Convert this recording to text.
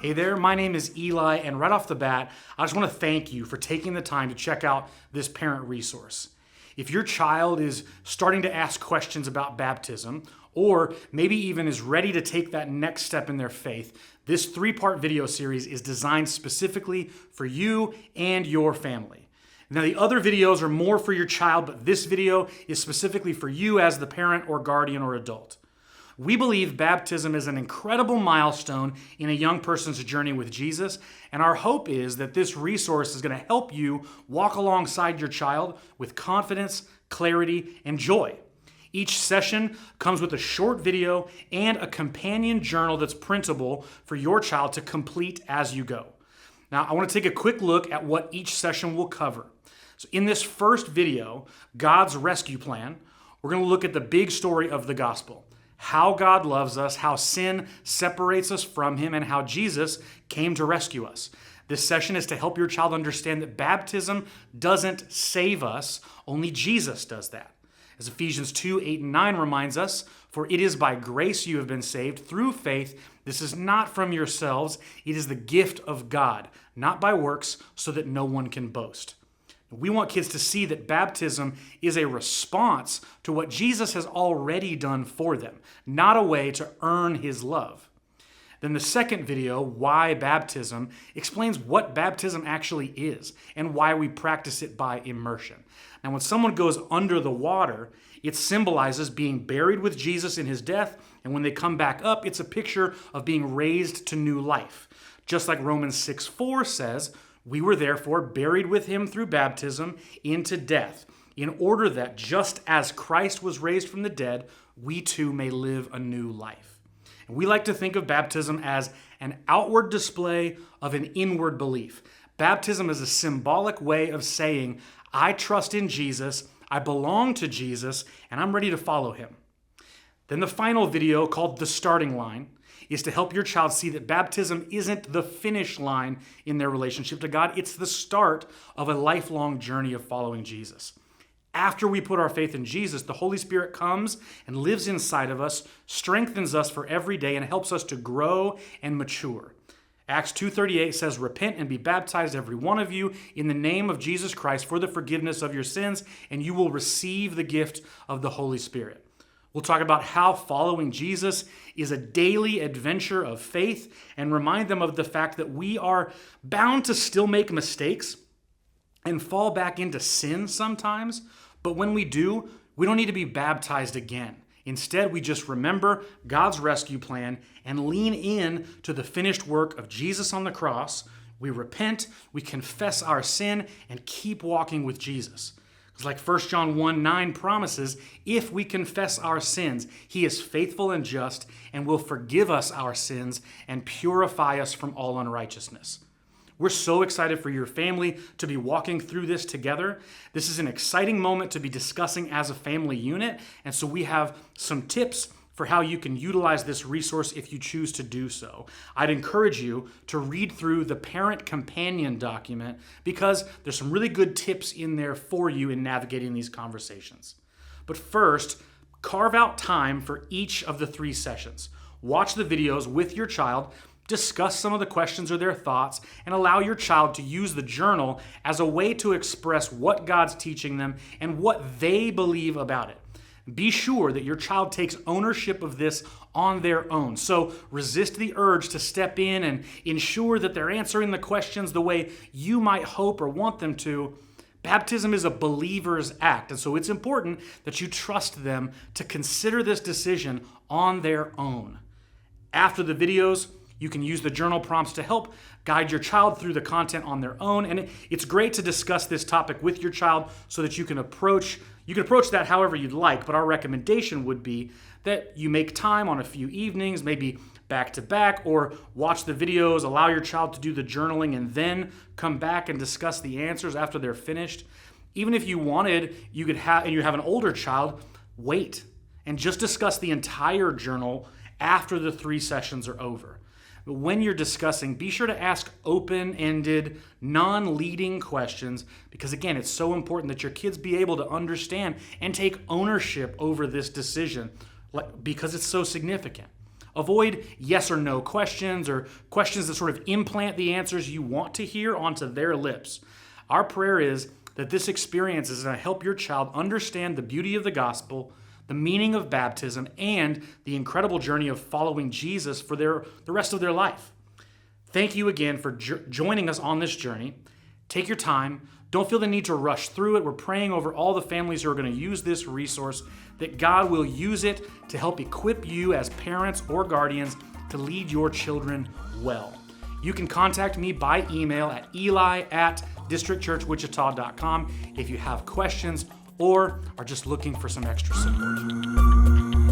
Hey there, my name is Eli, and right off the bat, I just want to thank you for taking the time to check out this parent resource. If your child is starting to ask questions about baptism, or maybe even is ready to take that next step in their faith, this 3-part video series is designed specifically for you and your family. Now, the other videos are more for your child, but this video is specifically for you as the parent or guardian or adult. We believe baptism is an incredible milestone in a young person's journey with Jesus, and our hope is that this resource is going to help you walk alongside your child with confidence, clarity, and joy. Each session comes with a short video and a companion journal that's printable for your child to complete as you go. Now, I want to take a quick look at what each session will cover. So in this first video, God's Rescue Plan, we're going to look at the big story of the gospel. How God loves us, how sin separates us from Him, and how Jesus came to rescue us. This session is to help your child understand that baptism doesn't save us, only Jesus does that. As Ephesians 2:8-9 reminds us, "For it is by grace you have been saved through faith. This is not from yourselves. It is the gift of God, not by works, so that no one can boast." We want kids to see that baptism is a response to what Jesus has already done for them, not a way to earn His love. Then the second video, Why Baptism, explains what baptism actually is and why we practice it by immersion. Now, when someone goes under the water, it symbolizes being buried with Jesus in His death, and when they come back up, it's a picture of being raised to new life. Just like Romans 6:4 says, "We were therefore buried with Him through baptism into death, in order that just as Christ was raised from the dead, we too may live a new life." And we like to think of baptism as an outward display of an inward belief. Baptism is a symbolic way of saying, I trust in Jesus, I belong to Jesus, and I'm ready to follow Him. Then the final video, called The Starting Line, is to help your child see that baptism isn't the finish line in their relationship to God. It's the start of a lifelong journey of following Jesus. After we put our faith in Jesus, the Holy Spirit comes and lives inside of us, strengthens us for every day, and helps us to grow and mature. Acts 2:38 says, "Repent and be baptized, every one of you, in the name of Jesus Christ for the forgiveness of your sins, and you will receive the gift of the Holy Spirit." We'll talk about how following Jesus is a daily adventure of faith and remind them of the fact that we are bound to still make mistakes and fall back into sin sometimes. But when we do, we don't need to be baptized again. Instead, we just remember God's rescue plan and lean in to the finished work of Jesus on the cross. We repent, we confess our sin, and keep walking with Jesus. It's like 1 John 1:9 promises, if we confess our sins, He is faithful and just and will forgive us our sins and purify us from all unrighteousness. We're so excited for your family to be walking through this together. This is an exciting moment to be discussing as a family unit, and so we have some tips for how you can utilize this resource if you choose to do so. I'd encourage you to read through the Parent Companion document because there's some really good tips in there for you in navigating these conversations. But first, carve out time for each of the 3 sessions. Watch the videos with your child, discuss some of the questions or their thoughts, and allow your child to use the journal as a way to express what God's teaching them and what they believe about it. Be sure that your child takes ownership of this on their own. So resist the urge to step in and ensure that they're answering the questions the way you might hope or want them to. Baptism is a believer's act, and so it's important that you trust them to consider this decision on their own. After the videos, you can use the journal prompts to help guide your child through the content on their own. And it's great to discuss this topic with your child so that you can approach that however you'd like. But our recommendation would be that you make time on a few evenings, maybe back to back, or watch the videos, allow your child to do the journaling, and then come back and discuss the answers after they're finished. Even if you wanted, you have an older child, wait and just discuss the entire journal after the 3 sessions are over. But when you're discussing, be sure to ask open-ended, non-leading questions because, again, it's so important that your kids be able to understand and take ownership over this decision because it's so significant. Avoid yes or no questions or questions that sort of implant the answers you want to hear onto their lips. Our prayer is that this experience is going to help your child understand the beauty of the gospel, the meaning of baptism, and the incredible journey of following Jesus for the rest of their life. Thank you again for joining us on this journey. Take your time. Don't feel the need to rush through it. We're praying over all the families who are going to use this resource, that God will use it to help equip you as parents or guardians to lead your children well. You can contact me by email at eli@districtchurchwichita.com if you have questions or are just looking for some extra support.